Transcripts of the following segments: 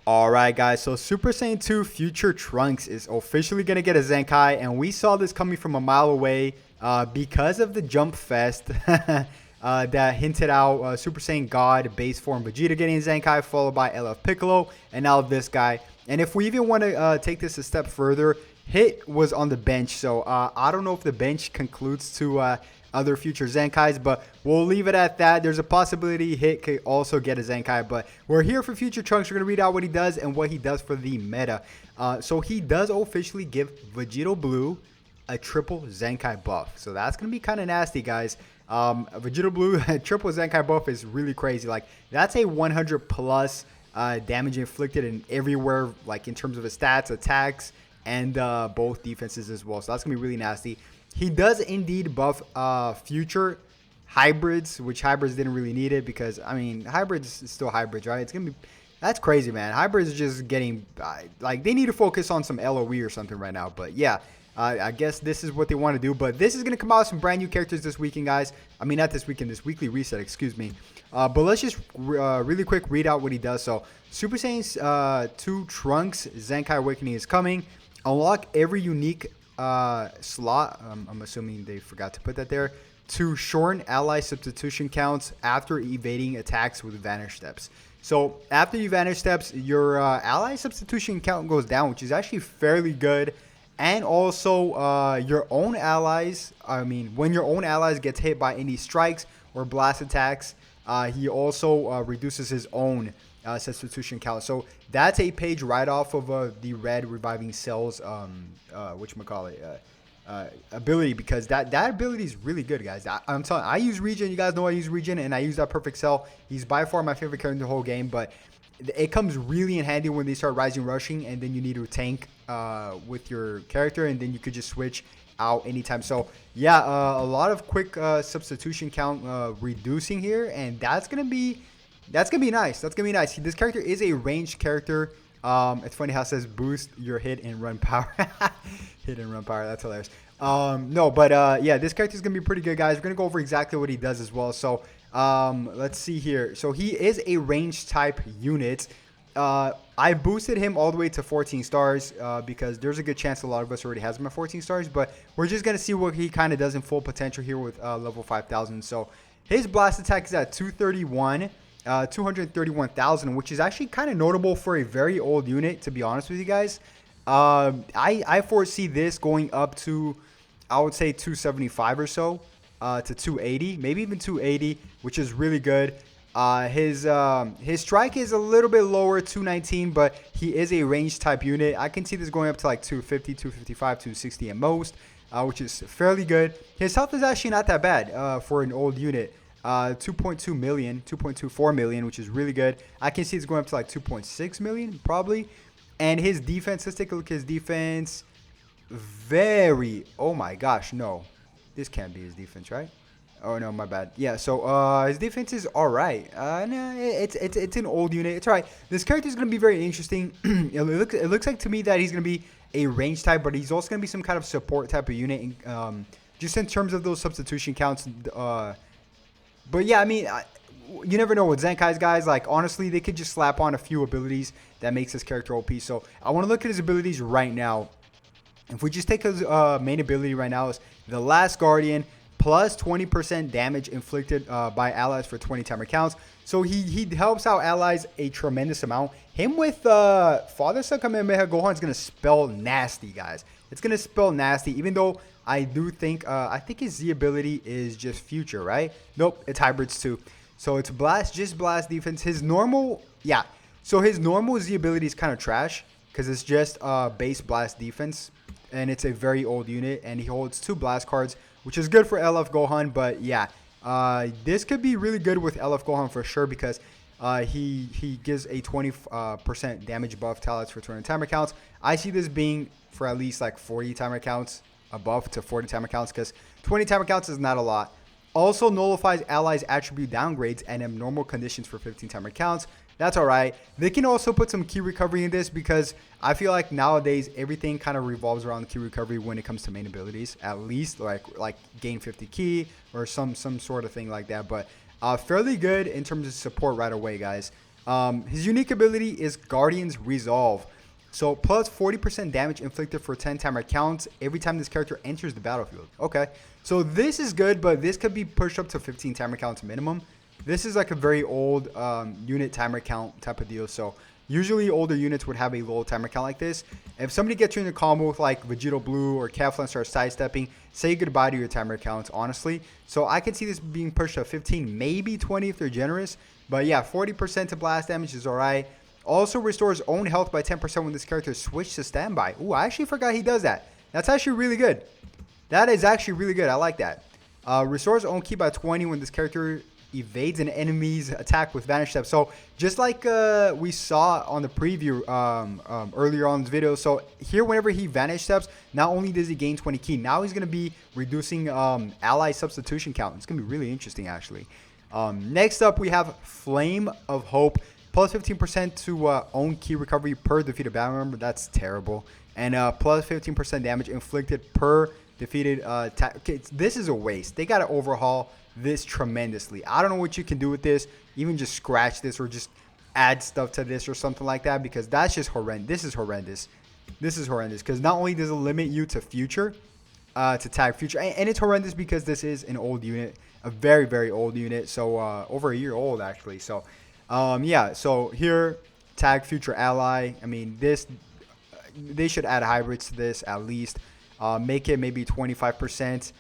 Alright guys, so Super Saiyan 2 Future Trunks is officially going to get a Zenkai, and we saw this coming from a mile away because of the Jump Fest that hinted out Super Saiyan God base form Vegeta getting a Zenkai, followed by LF Piccolo, and now this guy. And if we even want to take this a step further, Hit was on the bench, so I don't know if the bench concludes to other future Zenkais, but we'll leave it at that. There's a possibility Hit could also get a Zenkai, but we're here for Future Trunks. We're going to read out what he does and what he does for the meta. So he does officially give Vegito Blue a triple Zenkai buff. So that's going to be kind of nasty, guys. Vegito Blue triple Zenkai buff is really crazy. Like, that's a 100 plus damage inflicted in everywhere, like in terms of his stats, attacks, and both defenses as well. So that's going to be really nasty. He does indeed buff future hybrids, which hybrids didn't really need it because, I mean, hybrids is still hybrids, right? It's going to be, that's crazy, man. Hybrids are just getting, like, they need to focus on some LOE or something right now. But yeah, I guess this is what they want to do. But this is going to come out with some brand new characters this weekend, guys. I mean, not this weekend, this weekly reset, excuse me. But let's just really quick read out what he does. So, Super Saiyan 2 Trunks Zenkai Awakening is coming. Unlock every unique slot, I'm assuming they forgot to put that there, to shorten ally substitution counts after evading attacks with vanish steps. So after you vanish steps, your ally substitution count goes down, which is actually fairly good. And also your own allies, I mean, when your own allies gets hit by any strikes or blast attacks, he also reduces his own substitution count. So that's a page right off of the red reviving cells whatchamacallit, ability, because that ability is really good, guys. I'm telling you, I use Regen. You guys know I use Regen, and I use that perfect cell. He's by far my favorite character in the whole game, but it comes really in handy when they start rising rushing, and then you need to tank with your character, and then you could just switch out anytime. So yeah, a lot of quick substitution count reducing here, and that's gonna be nice. That's gonna be nice. This character is a ranged character. It's funny how it says boost your hit and run power. Hit and run power. That's hilarious. No, but yeah, this character is gonna be pretty good, guys. We're gonna go over exactly what he does as well. So let's see here. So he is a ranged type unit. I boosted him all the way to 14 stars because there's a good chance a lot of us already has him at 14 stars. But we're just gonna see what he kind of does in full potential here with level 5,000. So his blast attack is at 231. 231,000, which is actually kind of notable for a very old unit, to be honest with you guys. I foresee this going up to, I would say, 275 or so to 280, maybe even 280, which is really good. His strike is a little bit lower, 219, but he is a range type unit. I can see this going up to like 250, 255, 260 at most, which is fairly good. His health is actually not that bad for an old unit. 2.2 million, 2.24 million, which is really good. I can see it's going up to like 2.6 million probably. And his defense, let's take a look at his defense. Oh my gosh, no. This can't be his defense, right? Oh no, my bad. Yeah, so his defense is all right. No, it's an old unit. It's all right. This character is going to be very interesting. It looks like to me that he's going to be a range type, but he's also going to be some kind of support type of unit. Just in terms of those substitution counts, but yeah, I mean, you never know with Zenkais, guys. Like, honestly, they could just slap on a few abilities that makes this character OP. So I want to look at his abilities right now. If we just take his main ability right now, is the Last Guardian, plus 20% damage inflicted by allies for 20 timer counts. So he helps out allies a tremendous amount. Him with Father Son Kamehameha Gohan is going to spell nasty, guys. It's going to spell nasty, even though I do think, I think his Z ability is just future, right? Nope, it's hybrids too. So it's just blast defense. His normal, yeah. So his normal Z ability is kind of trash because it's just base blast defense. And it's a very old unit. And he holds 2 blast cards, which is good for LF Gohan. But yeah, this could be really good with LF Gohan for sure because he gives a 20% damage buff to allies for 20 timer counts. I see this being for at least like 40 timer counts. Above to 40 timer counts because 20 timer counts is not a lot. Also nullifies allies attribute downgrades and abnormal conditions for 15 timer counts. That's all right. They can also put some key recovery in this because I feel like nowadays everything kind of revolves around key recovery when it comes to main abilities. At least like gain 50 key or some sort of thing like that. But fairly good in terms of support right away, guys. His unique ability is Guardian's Resolve. So plus 40% damage inflicted for 10 timer counts every time this character enters the battlefield. Okay, so this is good, but this could be pushed up to 15 timer counts minimum. This is like a very old unit timer count type of deal. So usually older units would have a low timer count like this. If somebody gets you in a combo with like Vegito Blue or Kefla and starts sidestepping, say goodbye to your timer counts, honestly. So I could see this being pushed to 15, maybe 20 if they're generous. But yeah, 40% to blast damage is alright. Also restores own health by 10% when this character is switched to standby. Ooh, I actually forgot he does that. That's actually really good. That is actually really good. I like that. Restores own ki by 20 when this character evades an enemy's attack with vanish step. So just like we saw on the preview earlier on in this video, so here whenever he vanish steps, not only does he gain 20 ki, now he's going to be reducing ally substitution count. It's going to be really interesting actually. Next up we have Flame of Hope, plus 15% to own ki recovery per defeated battle member. That's terrible. And plus 15% damage inflicted per defeated attack. Okay, this is a waste. They got to overhaul this tremendously. I don't know what you can do with this. Even just scratch this or just add stuff to this or something like that, because that's just horrendous. This is horrendous. This is horrendous because not only does it limit you to future, to tag future, and it's horrendous because this is an old unit, a very, very old unit. So over a year old actually. So yeah, so here tag future ally. I mean, this they should add hybrids to this at least. Make it maybe 25%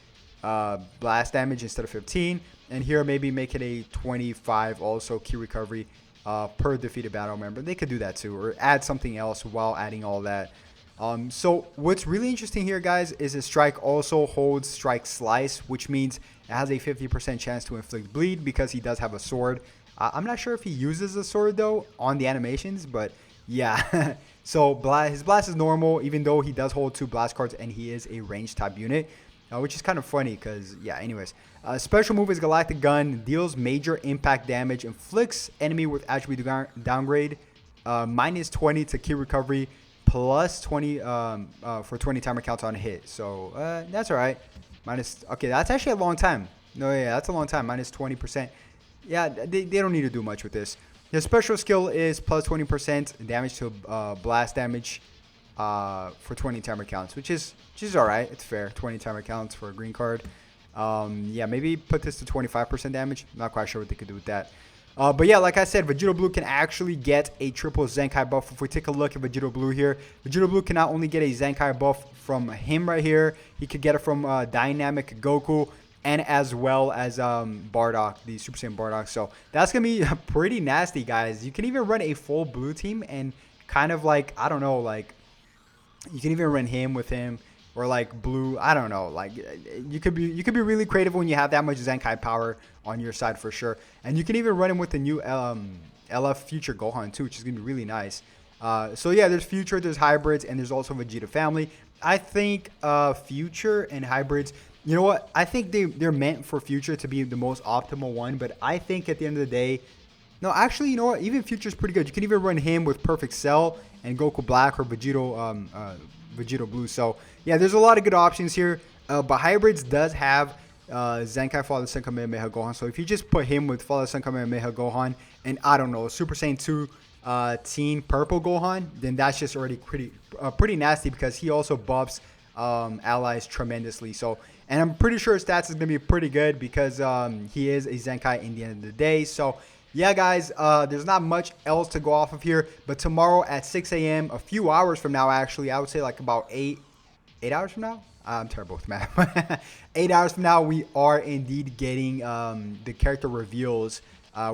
blast damage instead of 15, and here maybe make it a 25 also ki recovery per defeated battle member. They could do that too, or add something else while adding all that. So what's really interesting here, guys, is his strike also holds strike slice, which means it has a 50% chance to inflict bleed because he does have a sword. I'm not sure if he uses a sword though on the animations, but yeah. So his blast is normal, even though he does hold 2 blast cards and he is a range type unit, which is kind of funny because, yeah, anyways. Special move is Galactic Gun, deals major impact damage, inflicts enemy with attribute downgrade, minus 20 to ki recovery, plus 20 for 20 timer counts on hit. So that's all right. Okay, that's actually a long time. No, yeah, that's a long time. Minus 20%. Yeah, they don't need to do much with this. His special skill is plus 20% damage to blast damage for 20 timer counts, which is alright. It's fair. 20 timer counts for a green card. Yeah, maybe put this to 25% damage. Not quite sure what they could do with that. But yeah, like I said, Vegito Blue can actually get a triple Zenkai buff. If we take a look at Vegito Blue here, Vegito Blue can not only get a Zenkai buff from him right here, he could get it from Dynamic Goku, and as well as Bardock, the Super Saiyan Bardock. So that's going to be pretty nasty, guys. You can even run a full blue team and kind of like, I don't know, like, you can even run him with him or like blue. I don't know. Like, you could be really creative when you have that much Zenkai power on your side for sure. And you can even run him with the new LF Future Gohan too, which is going to be really nice. So yeah, there's Future, there's hybrids, and there's also Vegeta family. I think Future and hybrids, you know what? I think they're meant for Future to be the most optimal one. But I think at the end of the day, no, actually, you know what? Even Future's pretty good. You can even run him with Perfect Cell and Goku Black or Vegito Blue. So yeah, there's a lot of good options here. But hybrids does have Zenkai Father Son Kamehameha Gohan. So if you just put him with Father Son Kamehameha Gohan and I don't know, Super Saiyan 2 Teen Purple Gohan, then that's just already pretty nasty because he also buffs allies tremendously. So, and I'm pretty sure his stats is gonna be pretty good because he is a Zenkai in the end of the day. So yeah, guys, there's not much else to go off of here, but tomorrow at 6 a.m., a few hours from now, actually, I would say like about 8 hours from now. I'm terrible with math. 8 hours from now, we are indeed getting the character reveals,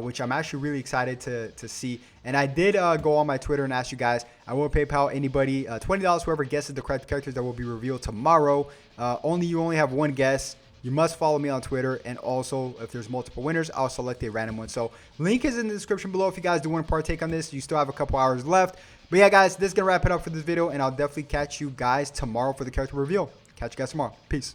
which I'm actually really excited to see. And I did go on my Twitter and ask you guys, I will PayPal anybody $20, whoever guesses the correct characters that will be revealed tomorrow. You only have one guess. You must follow me on Twitter, and also if there's multiple winners, I'll select a random one. So link is in the description below if you guys do want to partake on this. You still have a couple hours left. But yeah, guys, this is going to wrap it up for this video, and I'll definitely catch you guys tomorrow for the character reveal. Catch you guys tomorrow. Peace.